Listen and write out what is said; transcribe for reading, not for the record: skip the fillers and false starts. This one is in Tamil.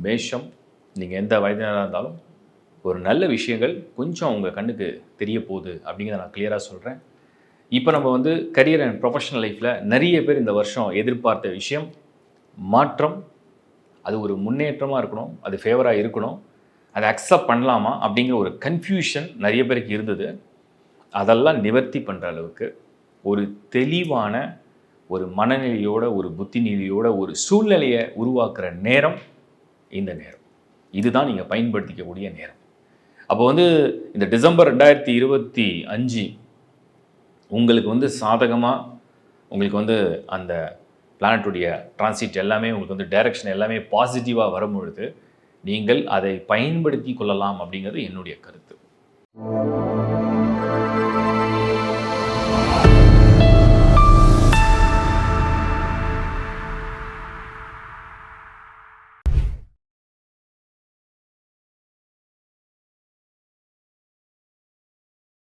மேஷம், நீங்கள் எந்த வயதினராக இருந்தாலும் ஒரு நல்ல விஷயங்கள் கொஞ்சம் உங்கள் கண்ணுக்கு தெரிய போகுது அப்படிங்கிறத நான் கிளியராக சொல்கிறேன். இப்போ நம்ம வந்து கரியர் அண்ட் ப்ரொஃபஷனல் லைஃப்பில் நிறைய பேர் இந்த வருஷம் எதிர்பார்த்த விஷயம் மாற்றம். அது ஒரு முன்னேற்றமாக இருக்கணும், அது ஃபேவராக இருக்கணும், அதை அக்செப்ட் பண்ணலாமா அப்படிங்கிற ஒரு கன்ஃபியூஷன் நிறைய பேருக்கு இருந்தது. அதெல்லாம் நிவர்த்தி பண்ணுற அளவுக்கு ஒரு தெளிவான ஒரு மனநிலையோட, ஒரு புத்தி நிலையோட ஒரு சூழ்நிலையை உருவாக்குற நேரம் இந்த நேரம். இதுதான் நீங்கள் பயன்படுத்திக்கக்கூடிய நேரம். அப்போ வந்து இந்த டிசம்பர் 2025 உங்களுக்கு வந்து சாதகமாக, உங்களுக்கு வந்து அந்த பிளானட்டுடைய டிரான்சிட் எல்லாமே உங்களுக்கு வந்து டைரக்ஷன் எல்லாமே பாசிட்டிவாக வரும்பொழுது நீங்கள் அதை பயன்படுத்தி கொள்ளலாம் அப்படிங்கிறது என்னுடைய கருத்து.